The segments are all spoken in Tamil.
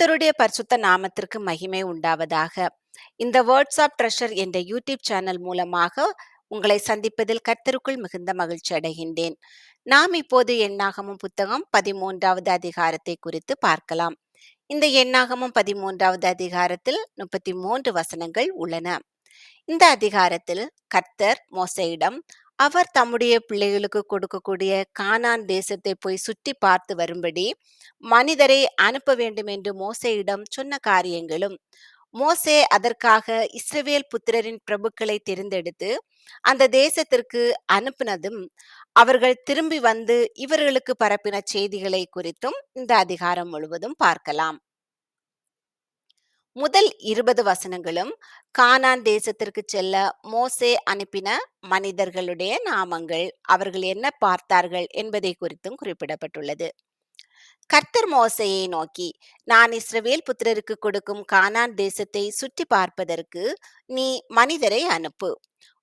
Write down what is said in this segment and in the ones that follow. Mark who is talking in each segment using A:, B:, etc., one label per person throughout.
A: கர்த்தருடைய பரிசுத்த நாமத்திற்கு மகிமை உண்டாவதாக. இந்த வேர்ட்ஸ் ஆஃப் ட்ரெஷர் என்ற யூடியூப் சேனல் மூலமாக உங்களை சந்திப்பதில் கர்த்தருக்குள் மிகுந்த மகிழ்ச்சி அடைகின்றேன். நாம் இப்போது எண்ணாகமம் புத்தகம் 13வது அதிகாரத்தை குறித்து பார்க்கலாம். இந்த எண்ணாகமம் 13வது அதிகாரத்தில் 33 வசனங்கள் உள்ளன. இந்த அதிகாரத்தில் கர்த்தர் மோசேயிடம் அவர் தம்முடைய பிள்ளைகளுக்கு கொடுக்கக்கூடிய கானான் தேசத்தை போய் சுற்றி பார்த்து வரும்படி மனிதரை அனுப்ப வேண்டும் என்று மோசேயிடம் சொன்ன காரியங்களும், மோசே அதற்காக இஸ்ரவேல் புத்திரரின் பிரபுக்களை தெரிந்தெடுத்து அந்த தேசத்திற்கு அனுப்பினதும், அவர்கள் திரும்பி வந்து இவர்களுக்கு பரப்பின செய்திகளை குறித்தும் இந்த அதிகாரம் முழுவதும் பார்க்கலாம். முதல் 20 வசனங்களும் கானான் தேசத்திற்கு செல்ல மோசே அனுப்பின மனிதர்களுடைய நாமங்கள், அவர்கள் என்ன பார்த்தார்கள் என்பதை குறித்தும் குறிப்பிடப்பட்டுள்ளது. கர்த்தர் மோசேயை நோக்கி, நான் இஸ்ரவேல் புத்திரருக்கு கொடுக்கும் கானான் தேசத்தை சுற்றி பார்ப்பதற்கு நீ மனிதரை அனுப்பு.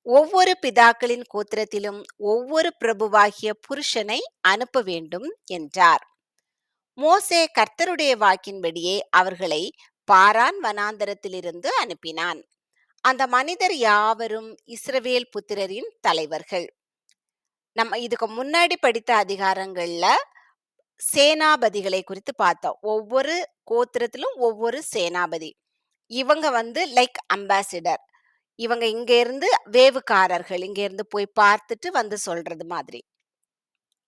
A: ஒவ்வொரு பிதாக்களின் கோத்திரத்திலும் ஒவ்வொரு பிரபுவாகிய புருஷனை அனுப்ப வேண்டும் என்றார். மோசே கர்த்தருடைய வாக்கின்படியே அவர்களை பாரான் வனாந்தரத்திலிருந்து அனுப்பினான். அந்த மனிதர் யாவரும் இஸ்ரவேல் புத்திரரின் தலைவர்கள். நம்ம இதுக்கு முன்னாடி படித்த அதிகாரங்கள்ல சேனாபதிகளை குறித்து பார்த்தோம். ஒவ்வொரு கோத்திரத்திலும் ஒவ்வொரு சேனாபதி. இவங்க லைக் அம்பாசிடர். இவங்க இங்க இருந்து வேவுக்காரர்கள், இங்க இருந்து போய் பார்த்துட்டு வந்து சொல்றது மாதிரி.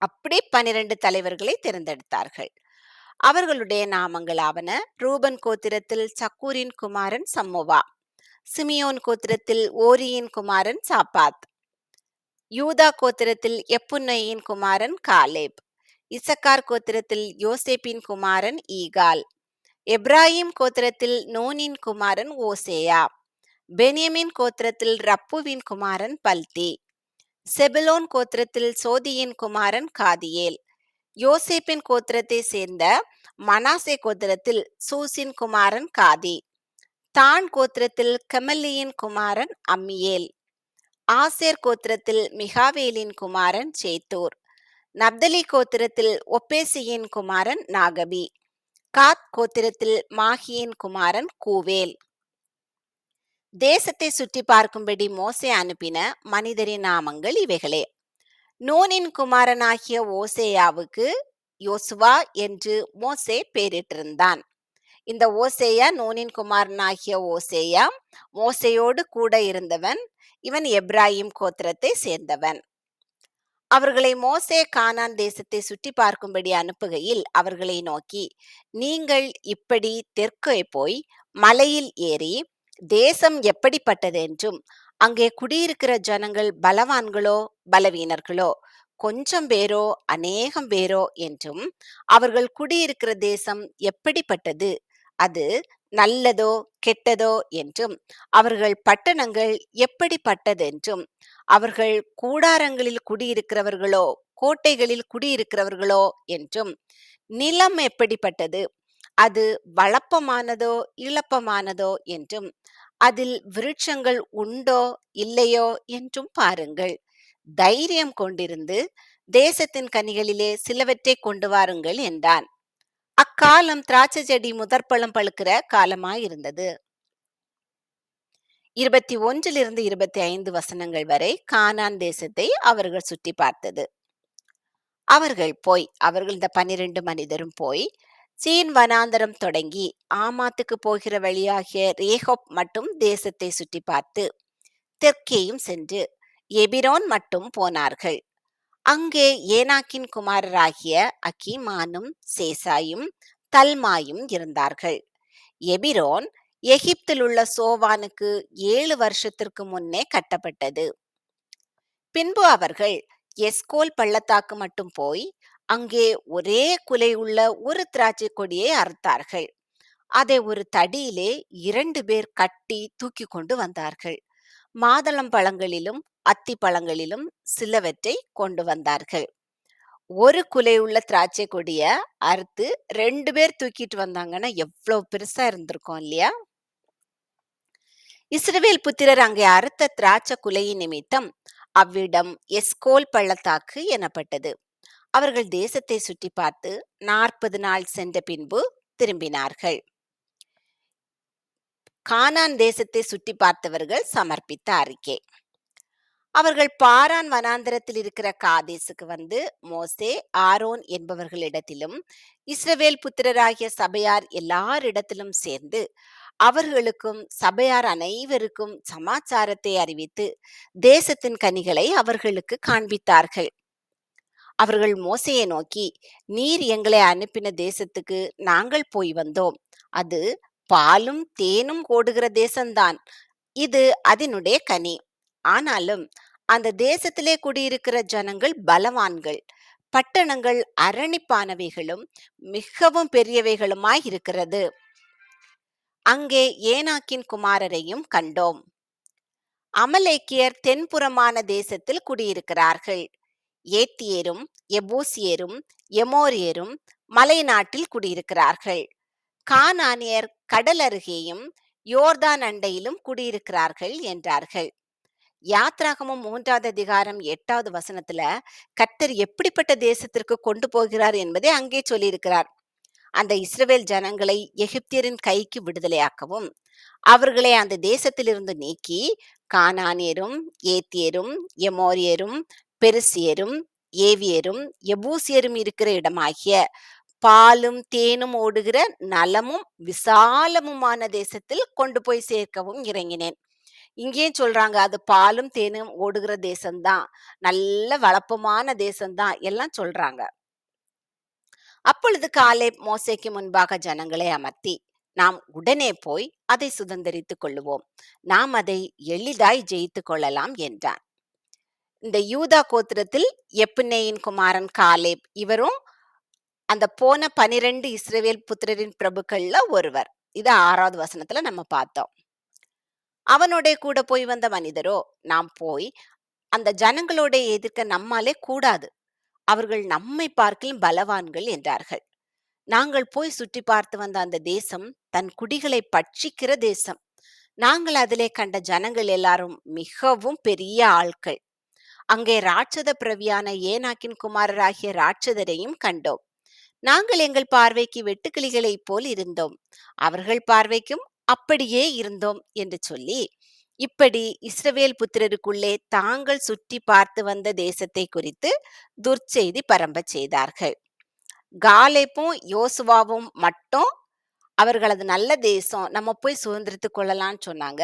A: அப்படி 12 தலைவர்களை தேர்ந்தெடுத்தார்கள். அவர்களுடைய நாமங்களாவன: ரூபன் கோத்திரத்தில் சக்கூரின் குமாரன் சம்முவா, சிமியோன் கோத்திரத்தில் ஓரியின் குமாரன் சாப்பாத், யூதா கோத்திரத்தில் எப்புன்னையின் குமாரன் காலேப், இசக்கார் கோத்திரத்தில் யோசேப்பின் குமாரன் ஈகால், எப்ராஹிம் கோத்திரத்தில் நோனின் குமாரன் ஓசேயா, பென்யமின் கோத்திரத்தில் ரப்புவின் குமாரன் பல்தி, செபுலோன் கோத்திரத்தில் சோதியின் குமாரன் காதியேல், யோசேப்பின் கோத்திரத்தை சேர்ந்த மனாசே கோத்திரத்தில் சூசின் குமாரன் காதி, தான் கோத்திரத்தில் கெமல்லியின் குமாரன் அம்மியேல், ஆசேர் கோத்திரத்தில் மிகாவேலின் குமாரன் சேத்தூர், நப்தலி கோத்திரத்தில் ஒப்பேசியின் குமாரன் நாகபி, காத் கோத்திரத்தில் மாகியின் குமாரன் கூவேல். தேசத்தை சுற்றி பார்க்கும்படி மோசே அனுப்பின மனிதரின் நாமங்கள் இவைகளே. நூனின் குமாரனாகிய ஓசேயாவுக்கு யோசுவா என்று மோசே பெயரிட்டிருந்தான். இந்த ஓசேயா நூனின் குமாரனாகிய ஓசேயா மோசேயோடு கூட இருந்தவன். இவன் எப்ராஹிம் கோத்திரத்தை சேர்ந்தவன். அவர்களை மோசே கானான் தேசத்தை சுற்றி பார்க்கும்படி அனுப்புகையில் அவர்களை நோக்கி, நீங்கள் இப்படி தெற்கே போய் மலையில் ஏறி தேசம் எப்படிப்பட்டது என்றும், அங்கே குடியிருக்கிற ஜனங்கள் பலவான்களோ பலவீனர்களோ, கொஞ்சம் பேரோ அநேகம் பேரோ என்றும், அவர்கள் குடியிருக்கிற தேசம் எப்படிப்பட்டது, அது நல்லதோ கெட்டதோ என்றும், அவர்கள் பட்டணங்கள் எப்படிப்பட்டதென்றும், அவர்கள் கூடாரங்களில் குடியிருக்கிறவர்களோ கோட்டைகளில் குடியிருக்கிறவர்களோ என்றும், நிலம் எப்படிப்பட்டது, அது வளப்பமானதோ இளப்பமானதோ என்றும், அதில் விருட்சங்கள் உண்டோ இல்லையோ என்றும் பாருங்கள். தைரியம் கொண்டிருந்து தேசத்தின் கனிகளிலே சிலவற்றை கொண்டு வாருங்கள் என்றான். அக்காலம் திராட்சை செடி முதற்பழம் பழுக்கிற காலமாயிருந்தது. 21 25 வசனங்கள் வரை கானான் தேசத்தை அவர்கள் சுற்றி பார்த்தது. அவர்கள் இந்த 12 மனிதரும் போய் சீன் வனாந்தரம் தொடங்கி ஆமாத்துக்கு போகிற வழியாகிய ரேகோப் மட்டும் தேசத்தை சுற்றி பார்த்து, தெற்கேயும் சென்று எபிரோன் மட்டும் போனார்கள். அங்கே ஏனாக்கின் குமாரராகிய அகிமானும் சேசாயும் தல்மாயும் இருந்தார்கள். எபிரோன் எகிப்தில் உள்ள சோவானுக்கு 7 வருஷத்திற்கு முன்னே கட்டப்பட்டது. பின்பு அவர்கள் எஸ்கோல் பள்ளத்தாக்கு மட்டும் போய் அங்கே ஒரே குலை உள்ள ஒரு திராட்சை கொடியை அறுத்தார்கள். அதை ஒரு தடியிலே 2 பேர் கட்டி தூக்கி கொண்டு வந்தார்கள். மாதளம் பழங்களிலும் அத்தி பழங்களிலும் சிலவற்றை கொண்டு வந்தார்கள். ஒரு குலை உள்ள திராட்சை கொடிய அறுத்து 2 பேர் தூக்கிட்டு வந்தாங்கன்னா எவ்வளவு பெருசா இருந்திருக்கும் இல்லையா? இஸ்ரவேல் புத்திரர் அங்கே அறுத்த திராட்சை குலையின் நிமித்தம் அவ்விடம் எஸ்கோல் பள்ளத்தாக்கு எனப்பட்டது. அவர்கள் தேசத்தை சுற்றி பார்த்து 40 நாள் சென்ற பின்பு திரும்பினார்கள். கானான் தேசத்தை சுற்றி பார்த்தவர்கள் சமர்ப்பித்த அறிக்கை. அவர்கள் பாரான் வனாந்தரத்தில் இருக்கிற காதேசுக்கு வந்து மோசே, ஆரோன் என்பவர்களிடத்திலும் இஸ்ரவேல் புத்திரராகிய சபையார் எல்லாரிடத்திலும் சேர்ந்து அவர்களுக்கும் சபையார் அனைவருக்கும் சமாச்சாரத்தை அறிவித்து தேசத்தின் கனிகளை அவர்களுக்கு காண்பித்தார்கள். அவர்கள் மோசேயை நோக்கி, நீர் எங்களை அனுப்பின தேசத்துக்கு நாங்கள் போய் வந்தோம். அது பாலும் தேனும் ஓடுகிற தேசம்தான். இது அதனுடைய கனி. ஆனாலும் அந்த தேசத்திலே குடியிருக்கிற ஜனங்கள் பலவான்கள், பட்டணங்கள் அரணிப்பானவைகளும் மிகவும் பெரியவைகளுமாய் இருக்கிறது. அங்கே ஏனாக்கின் குமாரரையும் கண்டோம். அமலேக்கியர் தென்புறமான தேசத்தில் குடியிருக்கிறார்கள். ஏத்தியரும் எபூசியரும் எமோரியரும் மலை நாட்டில் குடியிருக்கிறார்கள். கானானியர் கடல் அருகேயும் யோர்தான் அண்டையிலும் குடியிருக்கிறார்கள் என்றார்கள். யாத்ராகமம் 3வது அதிகாரம் 8வது வசனத்துல கர்த்தர் எப்படிப்பட்ட தேசத்திற்கு கொண்டு போகிறார் என்பதை அங்கே சொல்லியிருக்கிறார். அந்த இஸ்ரவேல் ஜனங்களை எகிப்தியரின் கைக்கு விடுதலையாக்கவும் அவர்களை அந்த தேசத்திலிருந்து நீக்கி கானானியரும் ஏத்தியரும் எமோரியரும் பெருசியரும் ஏவியரும் எபூசியரும் இருக்கிற இடமாகிய பாலும் தேனும் ஓடுகிற நலமும் விசாலமுமான தேசத்தில் கொண்டு போய் சேர்க்கவும் இறங்கினேன். இங்கேயும் சொல்றாங்க, அது பாலும் தேனும் ஓடுகிற தேசம்தான், நல்ல வளப்பமான தேசம்தான் எல்லாம் சொல்றாங்க. அப்பொழுது காலேப் மோசேக்கு முன்பாக ஜனங்களை அமர்த்தி, நாம் உடனே போய் அதை சுதந்தரித்துக் கொள்ளுவோம், நாம் அதை எளிதாய் ஜெயித்துக் கொள்ளலாம் என்றான். இந்த யூதா கோத்திரத்தில் எப்புன்னேயின் குமாரன் காலேப், இவரும் அந்த போன 12 இஸ்ரவேல் புத்திரரின் பிரபுக்கள்ல ஒருவர். இது 6வது வசனத்துல நம்ம பார்த்தோம். அவனோட கூட போய் வந்த மனிதரோ, நாம் போய் அந்த ஜனங்களோட எதிர்க்க நம்மாலே கூடாது, அவர்கள் நம்மை பார்க்கிலும் பலவான்கள் என்றார்கள். நாங்கள் போய் சுற்றி பார்த்து வந்த அந்த தேசம் தன் குடிகளை பட்சிக்கிற தேசம். நாங்கள் அதிலே கண்ட ஜனங்கள் எல்லாரும் மிகவும் பெரிய ஆட்கள். அங்கே ராட்சத பிரவியான ஏனாக்கின் குமாரராகிய ராட்சதரையும் கண்டோம். நாங்கள் எங்கள் பார்வைக்கு வெட்டுக்கிளிகளைப் போல் இருந்தோம், அவர்கள் பார்வைக்கும் அப்படியே இருந்தோம் என்று சொல்லி, இப்படி இஸ்ரவேல் புத்திரருக்குள்ளே தாங்கள் சுற்றி பார்த்து வந்த தேசத்தை குறித்து துர்ச்செய்தி பரம்பச் செய்தார்கள். காலேப்பும் யோசுவாவும் மட்டும் அவர்களது நல்ல தேசம், நம்ம போய் சுதந்திரித்துக் கொள்ளலாம்னு சொன்னாங்க.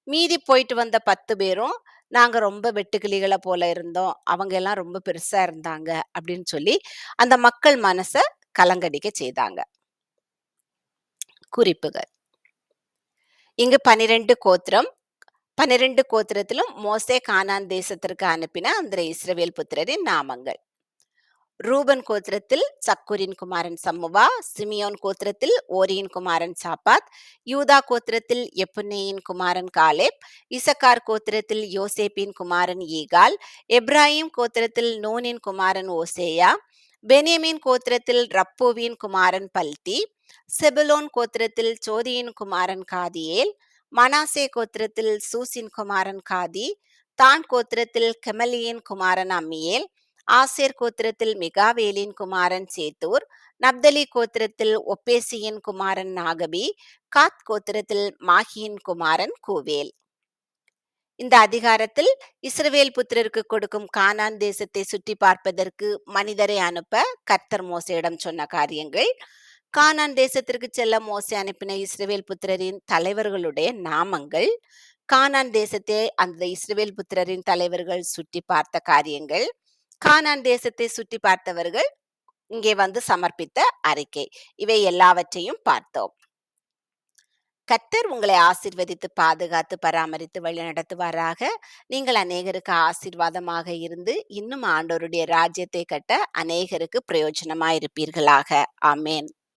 A: மீதி போயிட்டு வந்த 10 பேரும், நாங்க ரொம்ப வெட்டுக்கிளிகளை போல இருந்தோம், அவங்க எல்லாம் ரொம்ப பெருசா இருந்தாங்க அப்படின்னு சொல்லி அந்த மக்கள் மனச கலங்கடிக்க செய்தாங்க. குறிப்புகள்: இங்கு 12 கோத்திரம். 12 கோத்திரத்திலும் மோசே கானான் தேசத்திற்கு அனுப்பின அந்த இஸ்ரவேல் புத்திரரின் நாமங்கள். ரூபன் கோத்திரத்தில் சக்கூரின் குமாரன் சம்முவா, சிமியோன் கோத்திரத்தில் ஓரியின் குமாரன் சாப்பாத், யூதா கோத்திரத்தில் எப்புன்னேயின் குமாரன் காலேப், இசக்கார் கோத்திரத்தில் யோசேப்பின் குமாரன் ஈகால், எப்ராஹிம் கோத்திரத்தில் நூனின் குமாரன் ஓசேயா, பென்யமீன் கோத்திரத்தில் ரப்போவின் குமாரன் பல்தி, செபுலோன் கோத்திரத்தில் சோதியின் குமாரன் காதியேல், மனாசே கோத்திரத்தில் சூசின் குமாரன் காதி, தான் கோத்திரத்தில் கெமலியின் குமாரன் அம்மியேல், ஆசேர் கோத்திரத்தில் மிகாவேலின் குமாரன் சேத்தூர், நப்தலி கோத்திரத்தில் ஒப்பேசியின் குமாரன் நாகபி, காத் கோத்திரத்தில் மாகியின் குமாரன் கூவேல். இந்த அதிகாரத்தில் இஸ்ரவேல் புத்திரருக்கு கொடுக்கும் கானான் தேசத்தை சுற்றி பார்ப்பதற்கு மனிதரை அனுப்ப கர்த்தர் மோசேயிடம் சொன்ன காரியங்கள், கானான் தேசத்திற்கு செல்ல மோசே அனுப்பின இஸ்ரவேல் புத்திரரின் தலைவர்களுடைய நாமங்கள், கானான் தேசத்தை அந்த இஸ்ரவேல் புத்திரரின் தலைவர்கள் சுற்றி பார்த்த காரியங்கள், கானான் தேசத்தை சுற்றி பார்த்தவர்கள் இங்கே வந்து சமர்ப்பித்த அறிக்கை, இவை எல்லாவற்றையும் பார்த்தோம். கர்த்தர் உங்களை ஆசீர்வதித்து பாதுகாத்து பராமரித்து வழி நடத்துவாராக. நீங்கள் அநேகருக்கு ஆசீர்வாதமாக இருந்து இன்னும் ஆண்டவருடைய ராஜ்யத்தை கட்ட அநேகருக்கு பிரயோஜனமாயிருப்பீர்களாக. ஆமேன்.